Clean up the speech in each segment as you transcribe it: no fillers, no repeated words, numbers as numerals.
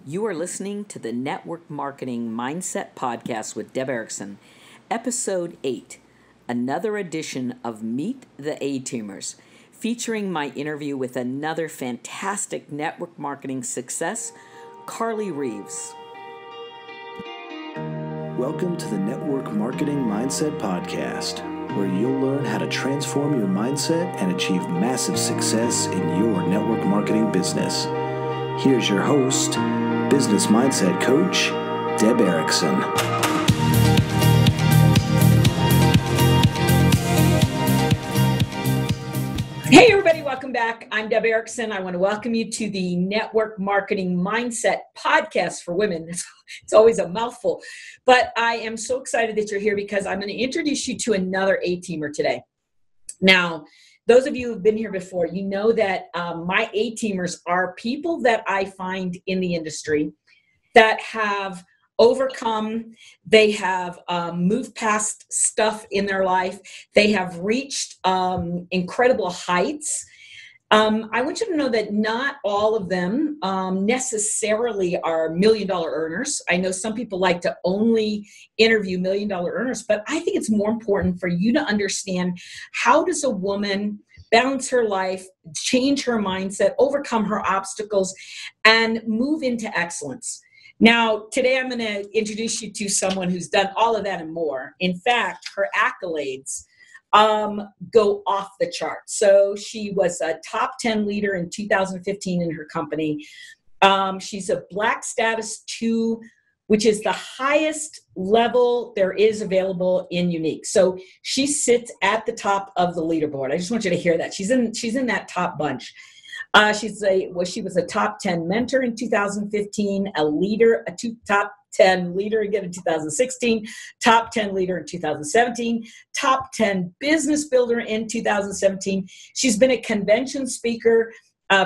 You are listening to the Network Marketing Mindset Podcast with Deb Erickson, Episode 8, another edition of Meet the A-Teamers, featuring my interview with another fantastic network marketing success, Carly Reeves. Welcome to the Network Marketing Mindset Podcast, where you'll learn how to transform your mindset and achieve massive success in your network marketing business. Here's your host, business mindset coach, Deb Erickson. Hey everybody, welcome back. I'm Deb Erickson. I want to welcome you to the Network Marketing Mindset Podcast for women. It's always a mouthful, but I am so excited that you're here because I'm going to introduce you to another A-teamer today. Now, those of you who've been here before, you know that my A-teamers are people that I find in the industry that have overcome, they have moved past stuff in their life, they have reached incredible heights. I want you to know that not all of them necessarily are million-dollar earners. I know some people like to only interview million-dollar earners, but I think it's more important for you to understand, how does a woman balance her life, change her mindset, overcome her obstacles, and move into excellence. Now, today I'm going to introduce you to someone who's done all of that and more. In fact, her accolades go off the chart. So she was a top 10 leader in 2015 in her company. She's a Black Status 2, which is the highest level there is available in Unique. So she sits at the top of the leaderboard. I just want you to hear that. She's in that top bunch. She was a top 10 mentor in 2015, top 10 leader again in 2016, top 10 leader in 2017, top 10 business builder in 2017. She's been a convention speaker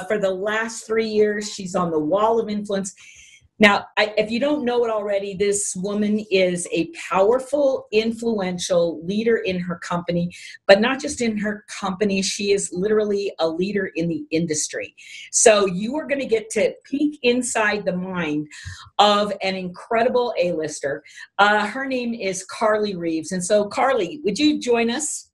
for the last 3 years. She's on the Wall of Influence. Now, if you don't know it already, this woman is a powerful, influential leader in her company, but not just in her company. She is literally a leader in the industry. So you are going to get to peek inside the mind of an incredible A-lister. Her name is Carly Reeves. And so, Carly, would you join us?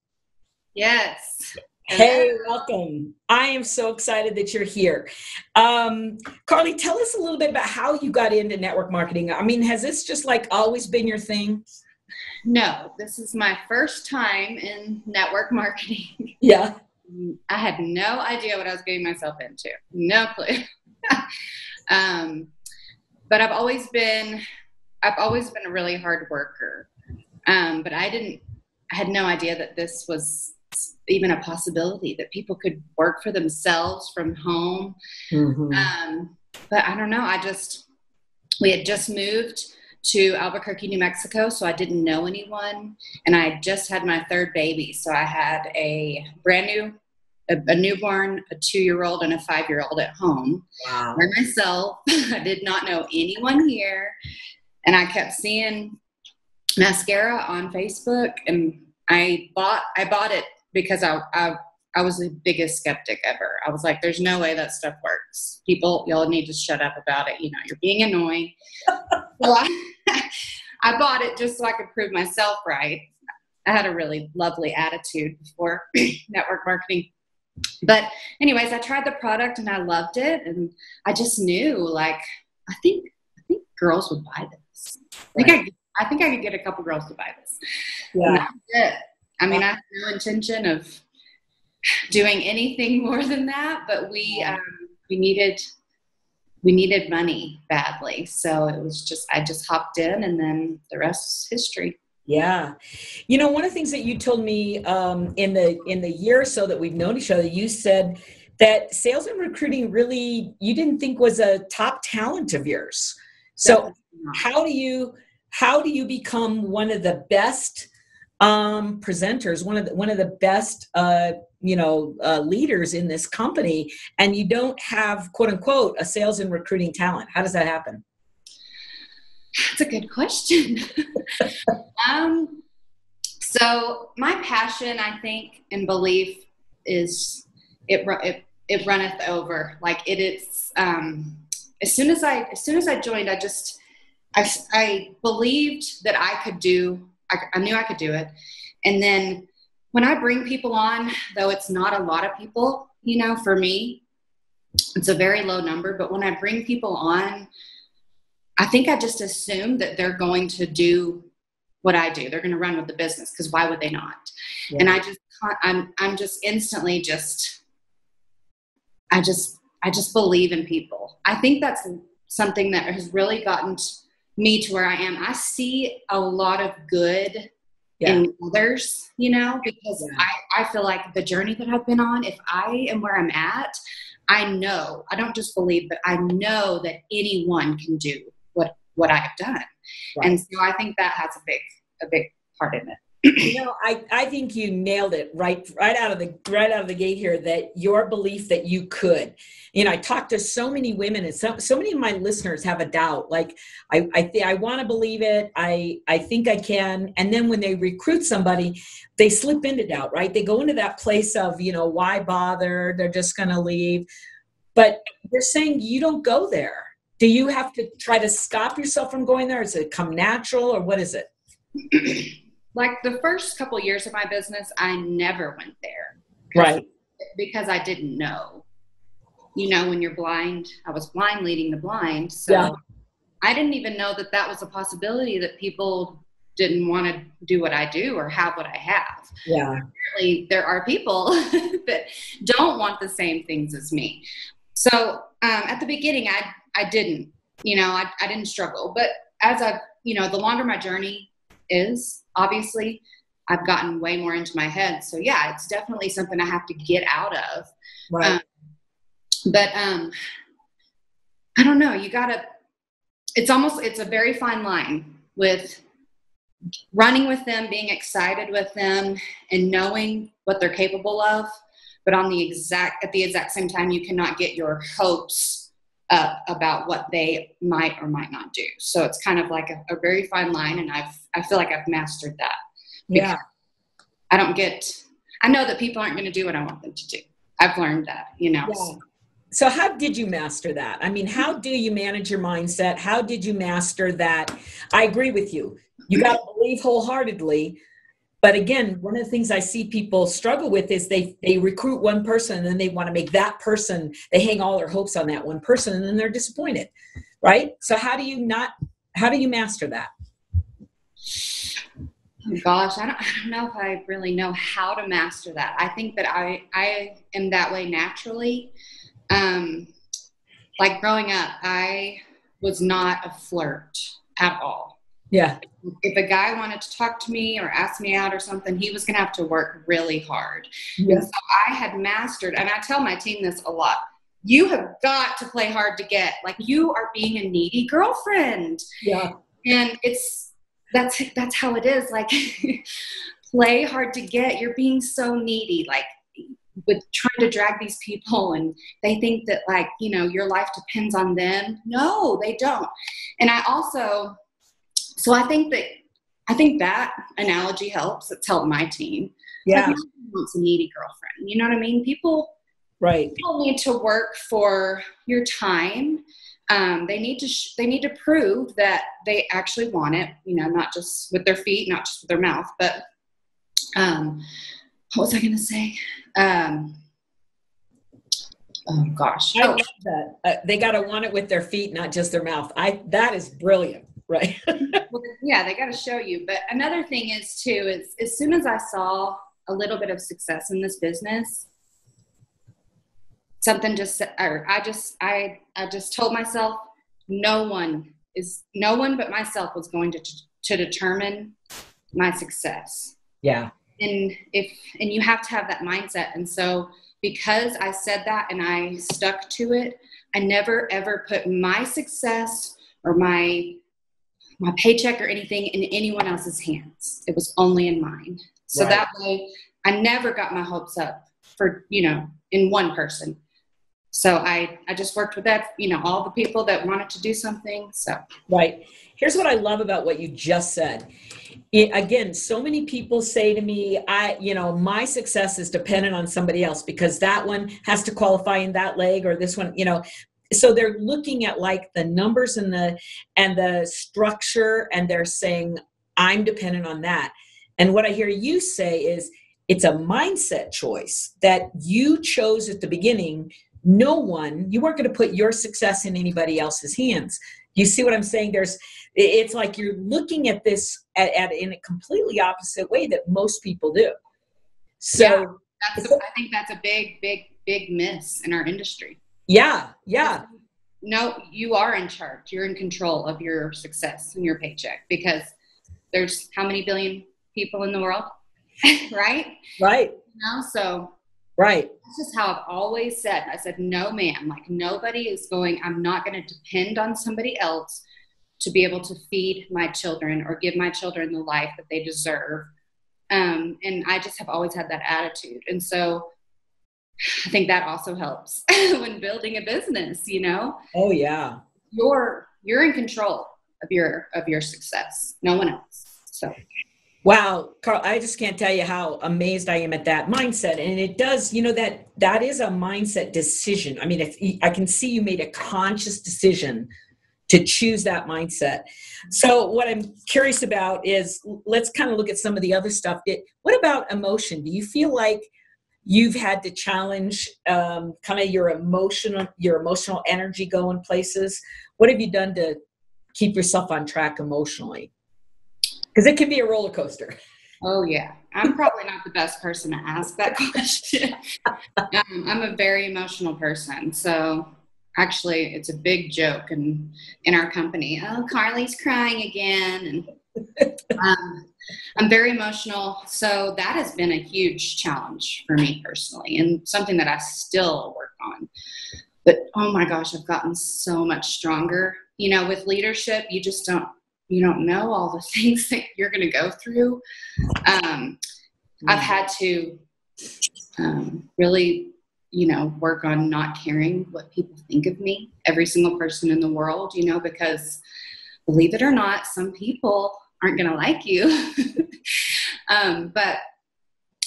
Yes. Hey, welcome. I am so excited that you're here. Carly, tell us a little bit about how you got into network marketing. I mean, has this just like always been your thing? No, this is my first time in network marketing. Yeah. I had no idea what I was getting myself into. No clue. But I've always been a really hard worker. But I had no idea that this was even a possibility, that people could work for themselves from home. Mm-hmm. But I don't know. We had just moved to Albuquerque, New Mexico, so I didn't know anyone. And I had just had my third baby. So I had a newborn, a 2-year-old, and a 5-year-old at home. Wow. By myself. I did not know anyone here. And I kept seeing mascara on Facebook, and I bought it because I was the biggest skeptic ever. I was like, there's no way that stuff works. Y'all need to shut up about it. You know, you're being annoying. So I bought it just so I could prove myself right. I had a really lovely attitude before network marketing. But anyways, I tried the product and I loved it. And I just knew, like, I think girls would buy this. I think I could get a couple girls to buy this. Yeah. And that was it. I mean, I had no intention of doing anything more than that, but we needed money badly. So it was I just hopped in, and then the rest is history. Yeah. You know, one of the things that you told me in the year or so that we've known each other, you said that sales and recruiting really, you didn't think was a top talent of yours. So how do you become one of the best presenters, one of the best, leaders in this company, and you don't have, quote unquote, a sales and recruiting talent? How does that happen? That's a good question. So my passion, I think, and belief is it runneth over. Like it's as soon as I joined, I believed that I could do, I knew I could do it. And then when I bring people on, though it's not a lot of people, you know, for me, it's a very low number, but when I bring people on, I think I just assume that they're going to do what I do. They're going to run with the business, because why would they not? Yeah. And I'm just instantly I just believe in people. I think that's something that has really gotten me to where I am. I see a lot of good in others, you know, because I feel like the journey that I've been on, if I am where I'm at, I know, I don't just believe, but I know that anyone can do what I've done. Right. And so I think that has a big part in it. You know, I think you nailed it right out of the gate here, that your belief that you could. You know, I talk to so many women, and so many of my listeners have a doubt. Like, I want to believe it. I think I can. And then when they recruit somebody, they slip into doubt, right? They go into that place of, you know, why bother? They're just going to leave. But they're saying you don't go there. Do you have to try to stop yourself from going there? Does it come natural, or what is it? Like the first couple of years of my business, I never went there. Right. Because I didn't know. You know, when you're blind, I was blind leading the blind. So I didn't even know that was a possibility, that people didn't want to do what I do or have what I have. Yeah. Apparently, there are people that don't want the same things as me. So at the beginning, I didn't, you know, I didn't struggle. But as the longer my journey is, obviously, I've gotten way more into my head. So yeah, it's definitely something I have to get out of. Right. But I don't know, it's a very fine line with running with them, being excited with them, and knowing what they're capable of. But at the exact same time, you cannot get your hopes up about what they might or might not do. So it's kind of like a very fine line, and I feel like I've mastered that. Yeah. I know that people aren't going to do what I want them to do. I've learned that, you know. Yeah. So how did you master that? I mean, how do you manage your mindset? How did you master that? I agree with you. You got to believe wholeheartedly. But again, one of the things I see people struggle with is they recruit one person, and then they want to make that person, they hang all their hopes on that one person, and then they're disappointed, right? So how do you master that? Oh gosh, I don't know if I really know how to master that. I think that I am that way naturally. Like growing up, I was not a flirt at all. Yeah. If a guy wanted to talk to me or ask me out or something, he was going to have to work really hard. Yeah. And so I had mastered, and I tell my team this a lot, you have got to play hard to get. Like, you are being a needy girlfriend. Yeah. And that's how it is. Like, play hard to get. You're being so needy, like with trying to drag these people, and they think that, like, you know, your life depends on them. No, they don't. And so I think that analogy helps. It's helped my team. Yeah. Like, no one wants a needy girlfriend. You know what I mean? People need to work for your time. They need to prove that they actually want it, you know, not just with their feet, not just with their mouth, but, what was I going to say? Oh gosh. I love that. They got to want it with their feet, not just their mouth. That is brilliant. Right. Well, yeah, they got to show you. But another thing is as soon as I saw a little bit of success in this business, I just told myself, no one but myself was going to determine my success. Yeah. And you have to have that mindset. And so because I said that and I stuck to it, I never ever put my success or my paycheck or anything in anyone else's hands. It was only in mine. So that way I never got my hopes up for, you know, in one person. So I just worked with that, you know, all the people that wanted to do something. So. Right. Here's what I love about what you just said. Again, so many people say to me, my success is dependent on somebody else because that one has to qualify in that leg, or this one, you know. so they're looking at like the numbers and the structure, and they're saying, I'm dependent on that. And what I hear you say is it's a mindset choice that you chose at the beginning. You weren't going to put your success in anybody else's hands. You see what I'm saying? It's like you're looking at this in a completely opposite way that most people do. So I think that's a big miss in our industry. Yeah. No, you are in charge. You're in control of your success and your paycheck, because there's how many billion people in the world, right? Right. So right. That's just how I've always said. I said, no, ma'am, like I'm not going to depend on somebody else to be able to feed my children or give my children the life that they deserve. And I just have always had that attitude. And so I think that also helps when building a business, Oh yeah. You're in control of your success. No one else. So wow, Carl, I just can't tell you how amazed I am at that mindset. And it does, that is a mindset decision. I mean, if I can see you made a conscious decision to choose that mindset. So what I'm curious about is, let's kind of look at some of the other stuff. What about emotion? Do you feel like you've had to challenge kind of your emotional energy going places? What have you done to keep yourself on track emotionally? Because it can be a roller coaster. Oh yeah. I'm probably not the best person to ask that question. I'm a very emotional person. So actually it's a big joke in our company. Oh, Carly's crying again. And I'm very emotional. So that has been a huge challenge for me personally, and something that I still work on. But oh my gosh, I've gotten so much stronger. With leadership, you don't know all the things that you're going to go through. I've had to really, work on not caring what people think of me, every single person in the world, because believe it or not, some people aren't going to like you. But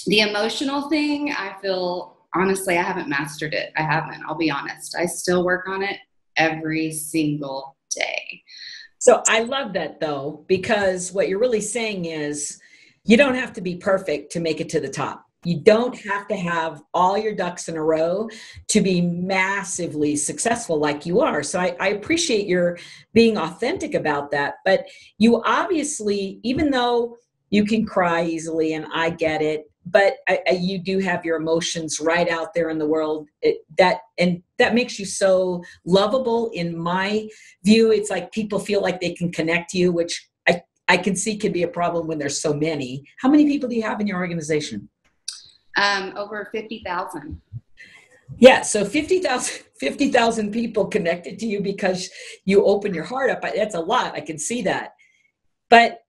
the emotional thing, I feel, honestly, I haven't mastered it. I haven't, I'll be honest. I still work on it every single day. So I love that though, because what you're really saying is you don't have to be perfect to make it to the top. You don't have to have all your ducks in a row to be massively successful like you are. So I appreciate your being authentic about that. But you obviously, even though you can cry easily, and I get it, but you do have your emotions right out there in the world. That makes you so lovable in my view. It's like people feel like they can connect to you, which I can see could be a problem when there's so many. How many people do you have in your organization? Over 50,000. Yeah, so 50,000 people connected to you because you open your heart up. That's a lot. I can see that. But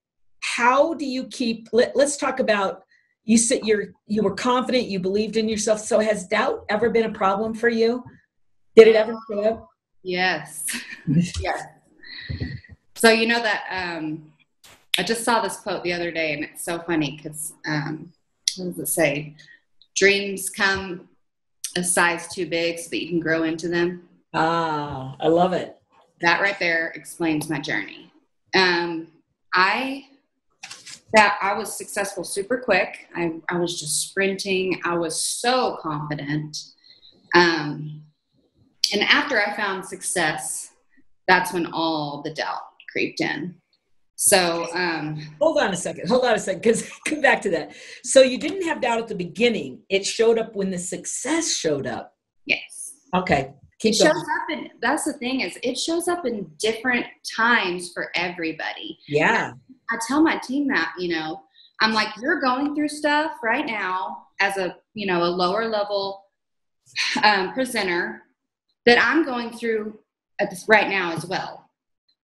how do you keep? Let's talk about. You said you were confident. You believed in yourself. So has doubt ever been a problem for you? Did it ever show up? Yes. Yes. So that I just saw this quote the other day, and it's so funny because what does it say? Dreams come a size too big so that you can grow into them. Ah, I love it. That right there explains my journey. I was successful super quick. I was just sprinting. I was so confident. And after I found success, that's when all the doubt creeped in. So, hold on a second, because come back to that. So you didn't have doubt at the beginning. It showed up when the success showed up. Yes. Okay. It shows up that's the thing, is it shows up in different times for everybody. Yeah. I tell my team that, I'm like, you're going through stuff right now as a lower level presenter that I'm going through at this right now as well.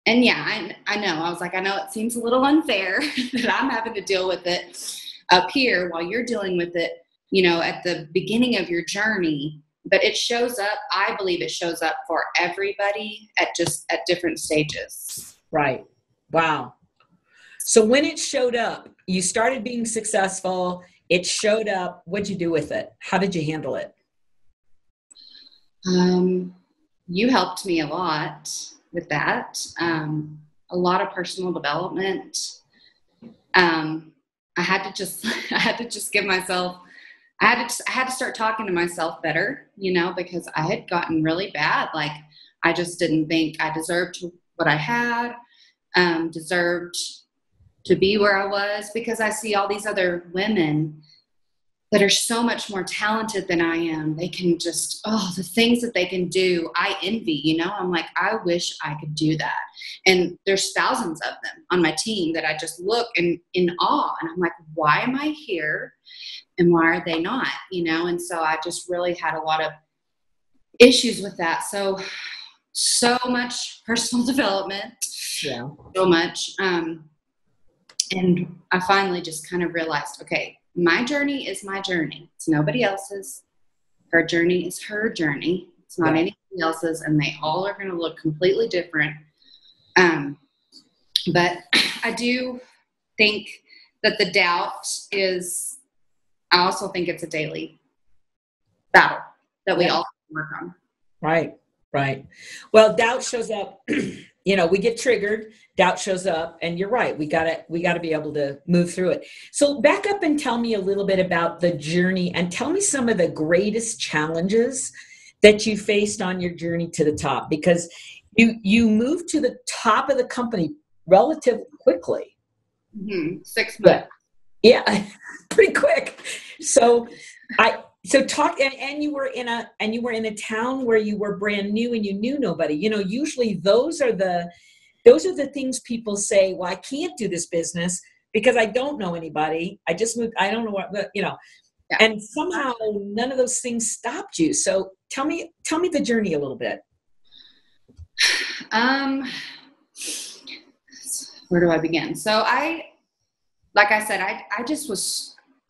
And yeah, I know. I was like, I know it seems a little unfair that I'm having to deal with it up here while you're dealing with it, at the beginning of your journey. But it shows up, I believe it shows up for everybody at different stages. Right. Wow. So when it showed up, you started being successful. It showed up. What'd you do with it? How did you handle it? you helped me a lot with that. A lot of personal development. I had to just give myself, I had to start talking to myself better, because I had gotten really bad. Like, I just didn't think I deserved what I had, deserved to be where I was, because I see all these other women that are so much more talented than I am. They can just, the things that they can do, I envy, I'm like, I wish I could do that. And there's thousands of them on my team that I just look in awe. And I'm like, why am I here? And why are they not? And so I just really had a lot of issues with that. So much personal development. Yeah. So much. And I finally just kind of realized, okay, my journey is my journey. It's nobody else's. Her journey is her journey. It's not anybody else's, and they all are going to look completely different. But I do think that the doubt is, I also think it's a daily battle that we all work on. Right. Well, doubt shows up, we get triggered, doubt shows up, and you're right. We gotta be able to move through it. So back up and tell me a little bit about the journey, and tell me some of the greatest challenges that you faced on your journey to the top, because you moved to the top of the company relatively quickly. 6 months. Yeah, pretty quick. So talk, and you were in a town where you were brand new and you knew nobody. Usually those are the things people say, well, I can't do this business because I don't know anybody. I just moved. I don't know what, Yeah. And somehow none of those things stopped you. So tell me the journey a little bit. Where do I begin? So like I said,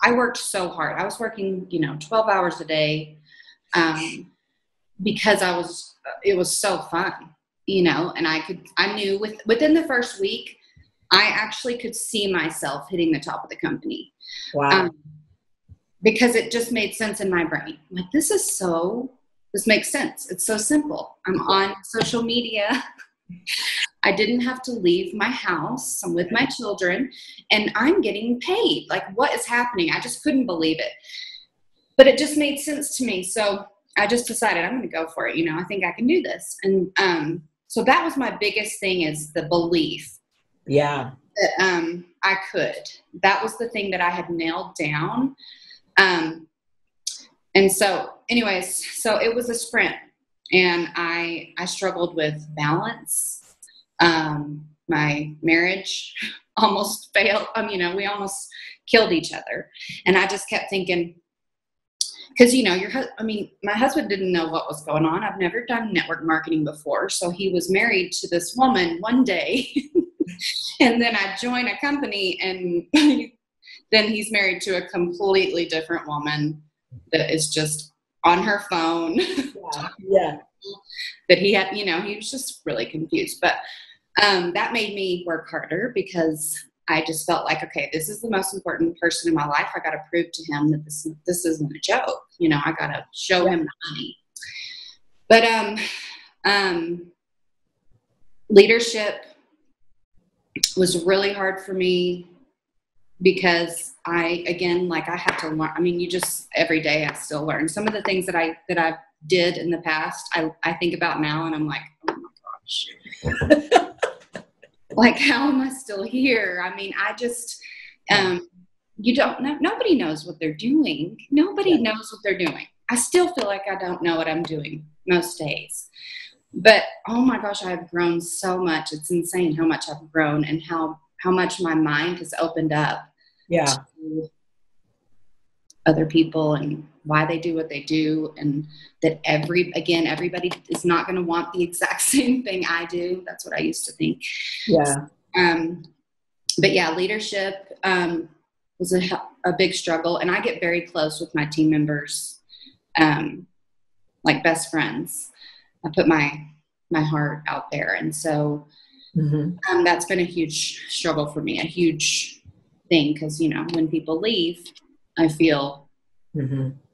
I worked so hard. I was working, 12 hours a day, because it was so fun, and I knew within the first week, I actually could see myself hitting the top of the company. Wow. Because it just made sense in my brain. Like, this makes sense. It's so simple. I'm on social media. I didn't have to leave my house. I'm with my children and I'm getting paid. Like, what is happening? I just couldn't believe it, but it just made sense to me. So I just decided I'm going to go for it. I think I can do this. And, so that was my biggest thing, is the belief. Yeah. That, I could. That was the thing that I had nailed down. And so anyways, so it was a sprint, and I struggled with balance. My marriage almost failed. We almost killed each other. And I just kept thinking, because, my husband didn't know what was going on. I've never done network marketing before. So he was married to this woman one day and then I joined a company, and then he's married to a completely different woman that is just on her phone. Yeah. That he had, he was just really confused. But that made me work harder, because I just felt like, okay, this is the most important person in my life. I got to prove to him that this isn't a joke. I got to show him the money. But leadership was really hard for me, because I had to learn. Every day I still learn. Some of the things that I did in the past, I think about now, and I'm like, oh my gosh. Like, how am I still here? I just, you don't know. Nobody knows what they're doing. Nobody knows what they're doing. I still feel like I don't know what I'm doing most days. But, oh my gosh, I have grown so much. It's insane how much I've grown, and how much my mind has opened up. Yeah. To other people and why they do what they do, and that everybody is not going to want the exact same thing I do. That's what I used to think. Yeah. But yeah, leadership was a big struggle, and I get very close with my team members, like best friends. I put my heart out there, and so that's been a huge struggle for me, a huge thing, because when people leave, I feel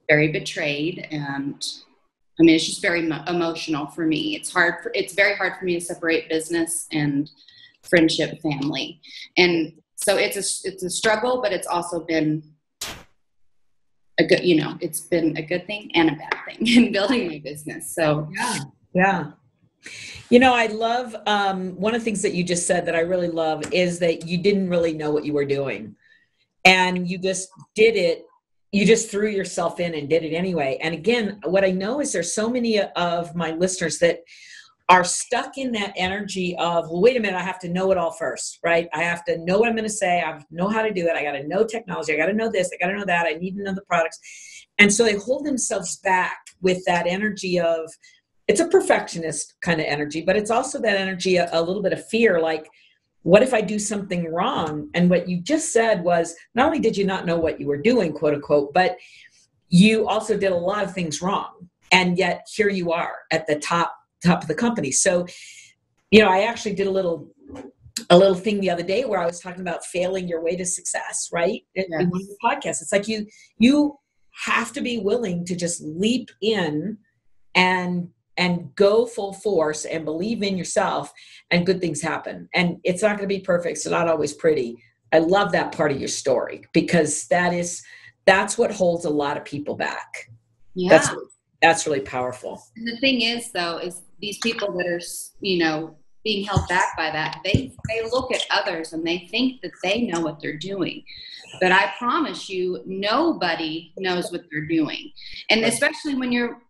very betrayed, and I mean, it's just very emotional for me. It's very hard for me to separate business and friendship, family. And so it's a struggle, but it's also been a good, it's been a good thing and a bad thing in building my business. So yeah. I love, one of the things that you just said that I really love is that you didn't really know what you were doing, and you just did it. You just threw yourself in and did it anyway. And again, what I know is there's so many of my listeners that are stuck in that energy of, well, wait a minute, I have to know it all first, right? I have to know what I'm going to say. I have to know how to do it. I got to know technology. I got to know this. I got to know that. I need to know the products. And so they hold themselves back with that energy of, it's a perfectionist kind of energy, but it's also that energy, a little bit of fear, like, what if I do something wrong? And what you just said was, not only did you not know what you were doing, quote unquote, but you also did a lot of things wrong. And yet here you are at the top of the company. So, I actually did a little thing the other day where I was talking about failing your way to success, right? Yes. In one of the podcasts. It's like you have to be willing to just leap in and go full force and believe in yourself, and good things happen. And it's not going to be perfect. It's not always pretty. I love that part of your story, because that's what holds a lot of people back. Yeah. That's really powerful. And the thing is, though, is these people that are, being held back by that, they look at others and they think that they know what they're doing. But I promise you, nobody knows what they're doing. And especially when you're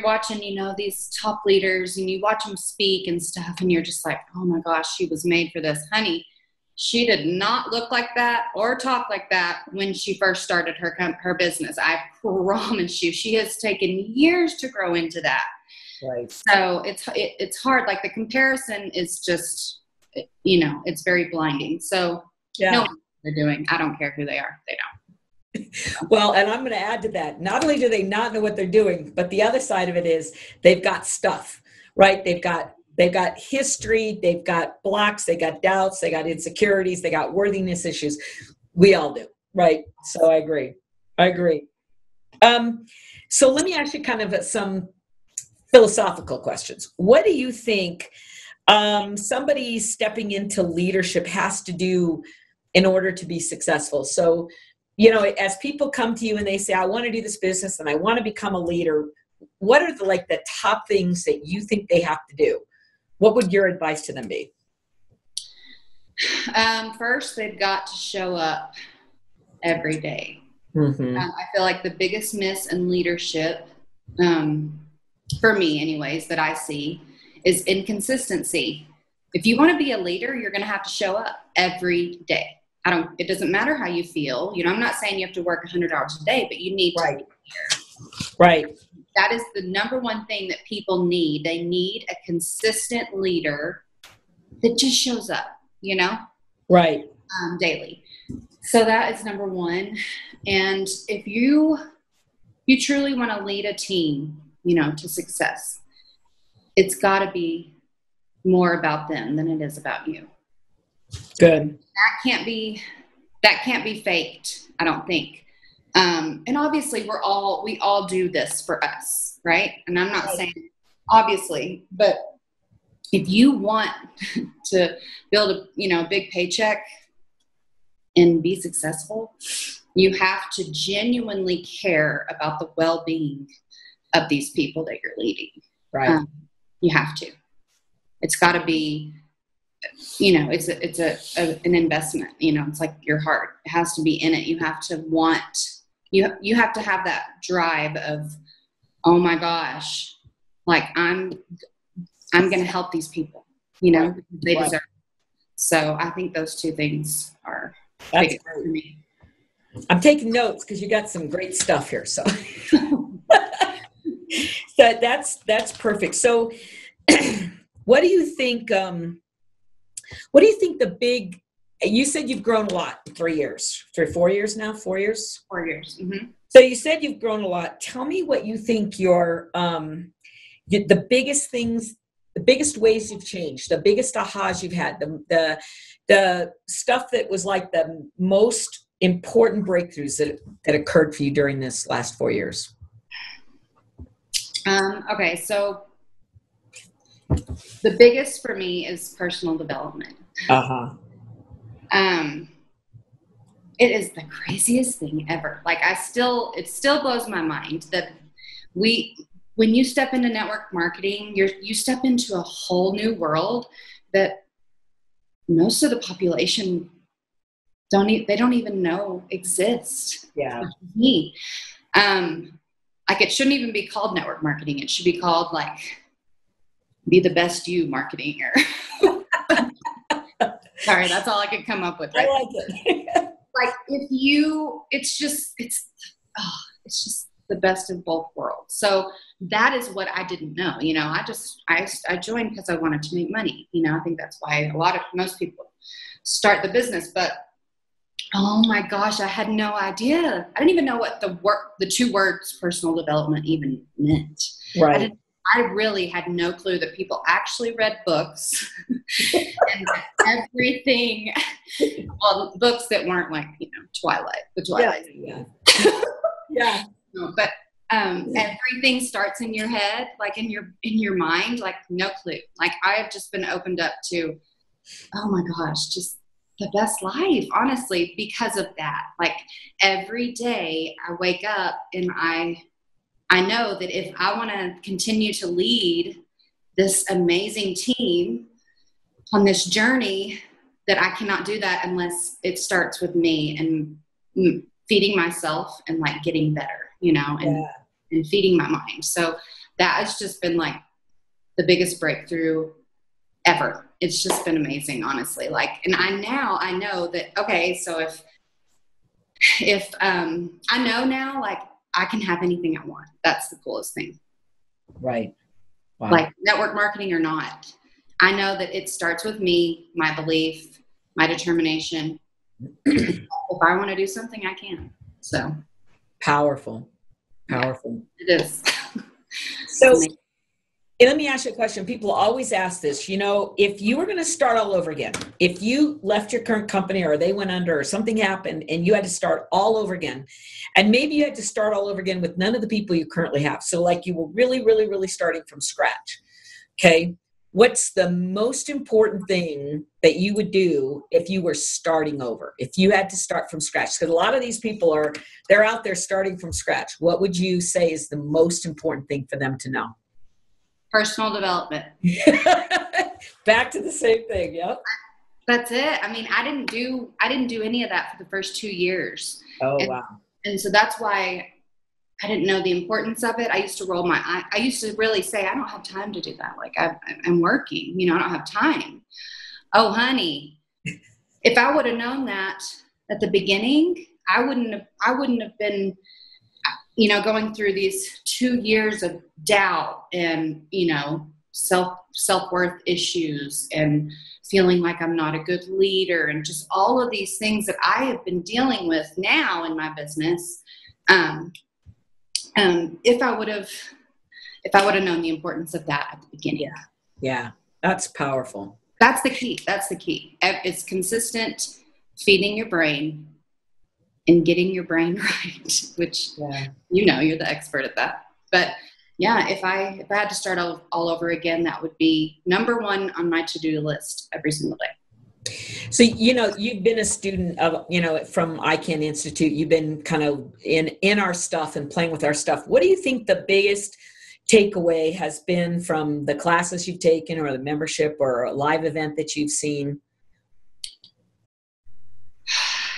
watching, these top leaders, and you watch them speak and stuff, and you're just like, oh my gosh, she was made for this. Honey, she did not look like that or talk like that when she first started her business. I promise you, she has taken years to grow into that. Right. So it's hard. Like, the comparison is just, it's very blinding. So no one knows what they're doing. I don't care who they are. They don't. Well, and I'm going to add to that. Not only do they not know what they're doing, but the other side of it is they've got stuff, right? They've got history, they've got blocks, they got doubts, they got insecurities, they got worthiness issues. We all do, right? So I agree. So let me ask you kind of some philosophical questions. What do you think somebody stepping into leadership has to do in order to be successful? So, as people come to you and they say, I want to do this business and I want to become a leader, what are the top things that you think they have to do? What would your advice to them be? First, they've got to show up every day. Mm-hmm. I feel like the biggest miss in leadership, for me anyways, that I see, is inconsistency. If you want to be a leader, you're going to have to show up every day. It doesn't matter how you feel. I'm not saying you have to work 100 hours a day, but you need to be here. Right. That is the number one thing that people need. They need a consistent leader that just shows up, Right. Daily. So that is number one. And if you truly want to lead a team, to success, it's got to be more about them than it is about you. Good. That can't be faked, I don't think. And obviously we all do this for us, right? And I'm not saying obviously, but if you want to build a big paycheck and be successful, you have to genuinely care about the well-being of these people that you're leading. Right. You have to. It's got to be, it's an investment. It's like your heart. It has to be in it. You have to want. You have to have that drive of, oh my gosh, like I'm going to help these people. They deserve it. So I think those two things are big for me. I'm taking notes because you got some great stuff here. So, so that's perfect. So, what do you think? What do you think the big? You said you've grown a lot in 4 years now. 4 years. 4 years. Mm-hmm. So you said you've grown a lot. Tell me what you think your the biggest things, the biggest ways you've changed, the biggest ahas you've had, the stuff that was like the most important breakthroughs that occurred for you during this last 4 years. Okay, so the biggest for me is personal development. Uh-huh. It is the craziest thing ever. Like it still blows my mind that when you step into network marketing, you step into a whole new world that most of the population they don't even know exist. Yeah. Me. Like it shouldn't even be called network marketing. It should be called like be the best you marketing here. Sorry, that's all I could come up with. Right? I like it. Like it's just the best of both worlds. So that is what I didn't know. I joined because I wanted to make money. I think that's why most people start the business, but oh my gosh, I had no idea. I didn't even know what the two words personal development even meant. Right. I really had no clue that people actually read books and everything. Well, books that weren't like, the Twilight. Yeah. Yeah. But everything starts in your head, like in your mind, like no clue. Like I have just been opened up to, oh my gosh, just the best life, honestly, because of that. Like every day I wake up and I know that if I want to continue to lead this amazing team on this journey, that I cannot do that unless it starts with me and feeding myself and like getting better, and feeding my mind. So that has just been like the biggest breakthrough ever. It's just been amazing, honestly. Like, and I know that, okay, so if I know now, like I can have anything I want. That's the coolest thing. Right. Wow. Like network marketing or not. I know that it starts with me, my belief, my determination. If I want to do something, I can. So powerful. Yeah, it is. So let me ask you a question. People always ask this, if you were going to start all over again, if you left your current company or they went under or something happened and you had to start all over again, and maybe you had to start all over again with none of the people you currently have. So like you were really, really, really starting from scratch. Okay. What's the most important thing that you would do if you were starting over, if you had to start from scratch? Because a lot of these people they're out there starting from scratch. What would you say is the most important thing for them to know? Personal development. Back to the same thing. Yep. That's it. I mean, I didn't do any of that for the first 2 years. Oh, wow. And so that's why I didn't know the importance of it. I used to roll my eye. I used to really say, I don't have time to do that. Like I'm working, I don't have time. Oh, honey, if I would have known that at the beginning, I wouldn't have been, going through these 2 years of doubt and, self-worth issues and feeling like I'm not a good leader and just all of these things that I have been dealing with now in my business. If I would have known the importance of that at the beginning. Yeah. That's powerful. That's the key. It's consistent feeding your brain and getting your brain right, which, you're the expert at that. But yeah, if I had to start all over again, that would be number one on my to-do list every single day. So, you've been a student of, from ICANN Institute, you've been kind of in our stuff and playing with our stuff. What do you think the biggest takeaway has been from the classes you've taken or the membership or a live event that you've seen?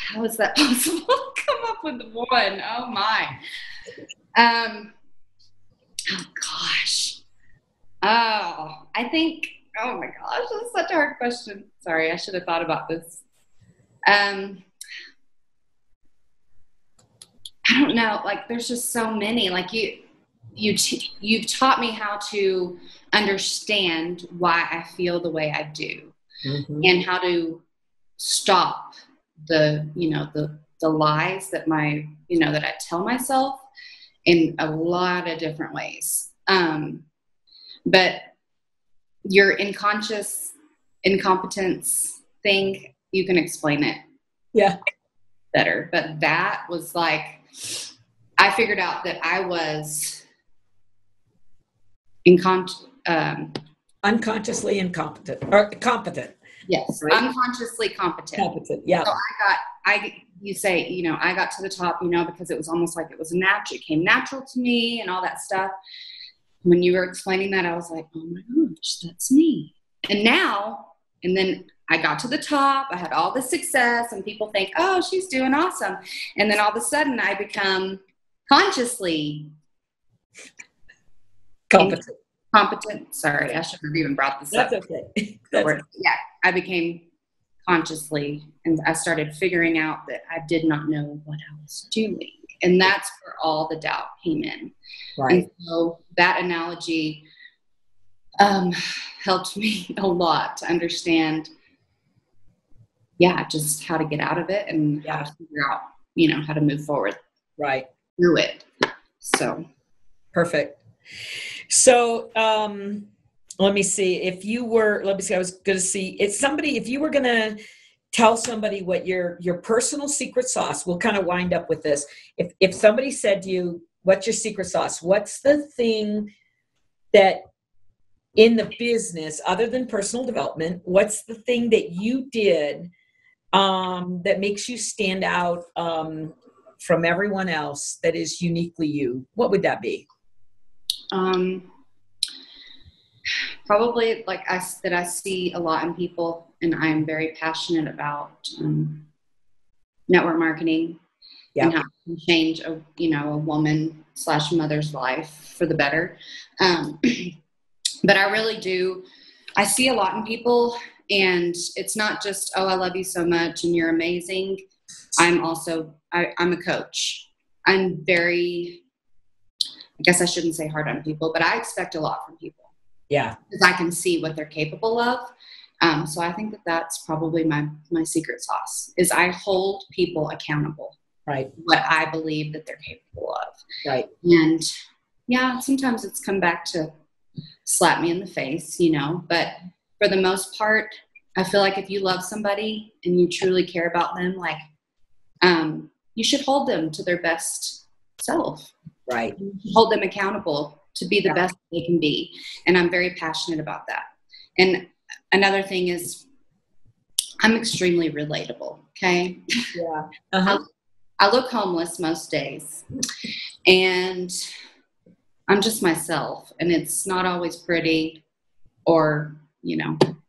How is that possible? Come up with one. Oh my. Oh gosh. Oh, I think, oh my gosh, that's such a hard question. Sorry, I should have thought about this. I don't know. Like, there's just so many. Like you've taught me how to understand why I feel the way I do, and how to stop the lies that that I tell myself in a lot of different ways. But your incompetence thing, you can explain it better. But that was like, I figured out that I was Unconsciously incompetent or competent. Yes, right? unconsciously competent. Competent, yeah. So I got to the top, because it was almost like it came natural to me and all that stuff. When you were explaining that, I was like, oh my gosh, that's me. And then I got to the top, I had all the success, and people think, oh, she's doing awesome. And then all of a sudden I become consciously competent. Sorry, I shouldn't have even brought this up. That's okay. Yeah, I became consciously, and I started figuring out that I did not know what I was doing. And that's where all the doubt came in. Right. And so that analogy helped me a lot to understand, just how to get out of it and how to figure out, how to move forward. Right. Through it. So. Perfect. So, let me see. I was going to see if you were going to tell somebody what your personal secret sauce, we'll kind of wind up with this. If somebody said to you, what's your secret sauce? What's the thing that in the business, other than personal development, what's the thing that you did that makes you stand out from everyone else that is uniquely you? What would that be? Probably that I see a lot in people, and I'm very passionate about network marketing and how it can change a woman/mother's life for the better. But I really do. I see a lot in people, and it's not just, oh, I love you so much and you're amazing. I'm also, I'm a coach. I'm very, I guess I shouldn't say hard on people, but I expect a lot from people. Yeah. Because I can see what they're capable of. So I think that that's probably my secret sauce is I hold people accountable. Right. What I believe that they're capable of. Right. And sometimes it's come back to slap me in the face, but for the most part, I feel like if you love somebody and you truly care about them, you should hold them to their best self. Right. Hold them accountable to be the best they can be. And I'm very passionate about that. And another thing is I'm extremely relatable. Okay. Yeah. Uh-huh. I look homeless most days, and I'm just myself, and it's not always pretty or,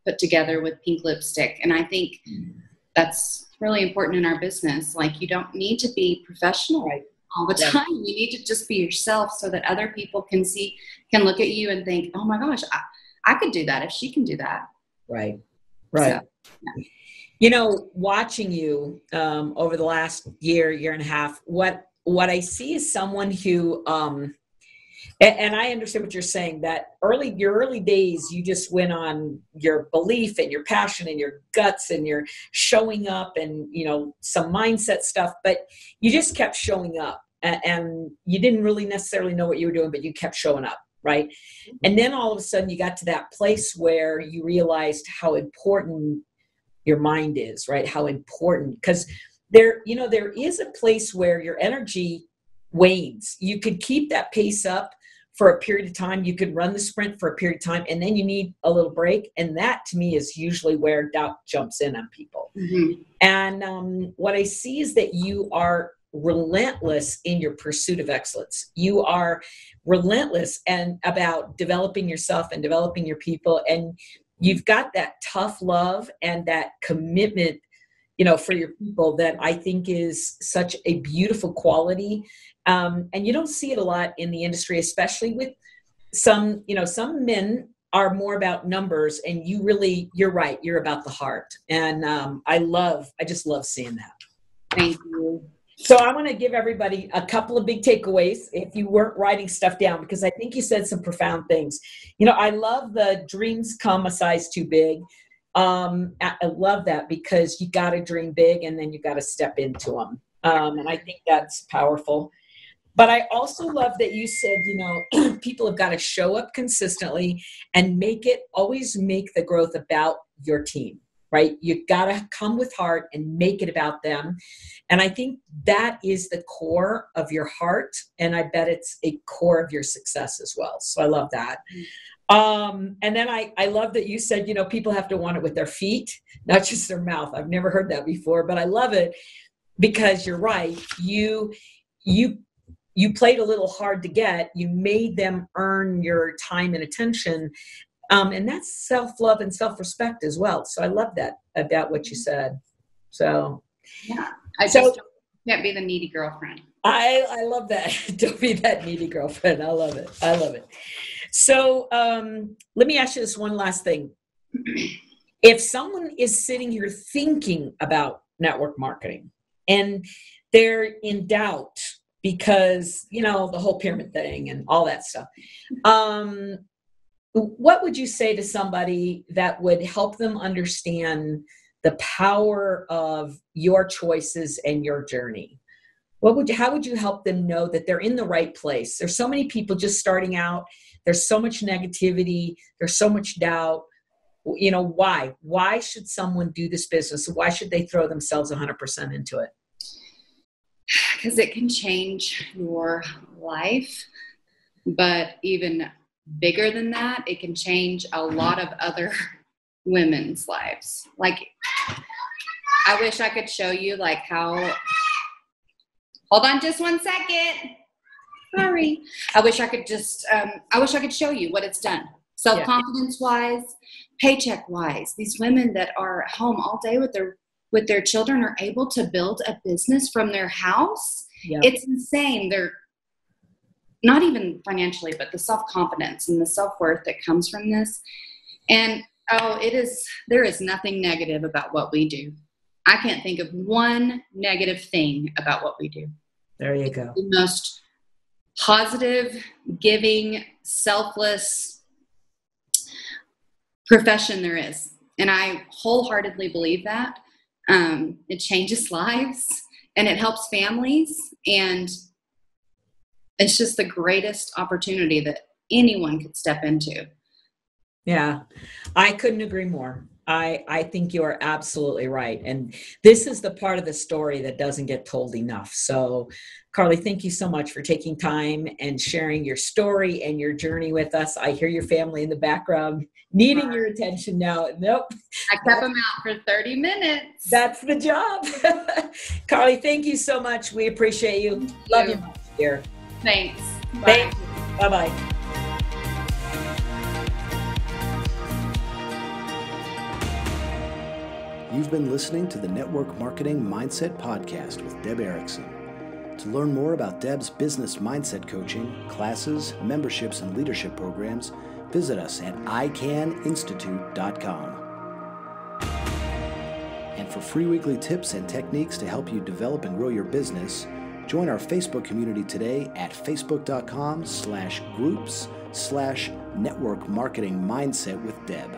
put together with pink lipstick. And I think that's really important in our business. You don't need to be professional all the time. You need to just be yourself so that other people can look at you and think, oh my gosh, I could do that if she can do that. Right. Right. So, watching you over the last year and a half, what I see is someone who, and I understand what you're saying, that your early days, you just went on your belief and your passion and your guts and your showing up and, some mindset stuff, but you just kept showing up and you didn't really necessarily know what you were doing, but you kept showing up. Right. And then all of a sudden you got to that place where you realized how important your mind is, right? How important, because there is a place where your energy wanes. You could keep that pace up for a period of time. You could run the sprint for a period of time, and then you need a little break. And that to me is usually where doubt jumps in on people. Mm-hmm. And what I see is that you are relentless in your pursuit of excellence. You are relentless and about developing yourself and developing your people. And you've got that tough love and that commitment, for your people that I think is such a beautiful quality. And you don't see it a lot in the industry, especially with some men are more about numbers, and you're right. You're about the heart. And I just love seeing that. Thank you. So I want to give everybody a couple of big takeaways if you weren't writing stuff down, because I think you said some profound things. I love the dreams come a size too big. I love that, because you got to dream big and then you got to step into them. And I think that's powerful. But I also love that you said, people have got to show up consistently and always make the growth about your team, right? You got to come with heart and make it about them. And I think that is the core of your heart. And I bet it's a core of your success as well. So I love that. And then I love that you said, you know, people have to want it with their feet, not just their mouth. I've never heard that before, but I love it because you're right. You played a little hard to get. You made them earn your time and attention. And that's self-love and self-respect as well. So I love that about what you said. So, yeah, I just can't be the needy girlfriend. I love that. Don't be that needy girlfriend. I love it. I love it. So let me ask you this one last thing. If someone is sitting here thinking about network marketing and they're in doubt because, you know, the whole pyramid thing and all that stuff, what would you say to somebody that would help them understand the power of your choices and your journey? How would you help them know that they're in the right place? There's so many people just starting out. There's so much negativity. There's so much doubt. You know, why? Why should someone do this business? Why should they throw themselves 100% into it? Because it can change your life, but even bigger than that, it can change a lot of other women's lives. Like, I wish I could show you like how, hold on just 1 second. Sorry. I wish I could show you what it's done. Self-confidence wise, paycheck wise. These women that are at home all day with their children are able to build a business from their house. Yeah. It's insane. They're not even financially, but the self-confidence and the self-worth that comes from this. And there is nothing negative about what we do. I can't think of one negative thing about what we do. There you go. The most positive, giving, selfless profession there is. And I wholeheartedly believe that. It changes lives and it helps families. And it's just the greatest opportunity that anyone could step into. Yeah, I couldn't agree more. I think you are absolutely right. And this is the part of the story that doesn't get told enough. So, Carly, thank you so much for taking time and sharing your story and your journey with us. I hear your family in the background needing your attention now. Nope. I kept them out for 30 minutes. That's the job. Carly, thank you so much. We appreciate you. Love you much, dear. Thanks. Bye. Thank you. Bye-bye. You've been listening to the Network Marketing Mindset Podcast with Deb Erickson. To learn more about Deb's business mindset coaching, classes, memberships, and leadership programs, visit us at icaninstitute.com. And for free weekly tips and techniques to help you develop and grow your business, join our Facebook community today at facebook.com/groups/network marketing mindset with Deb.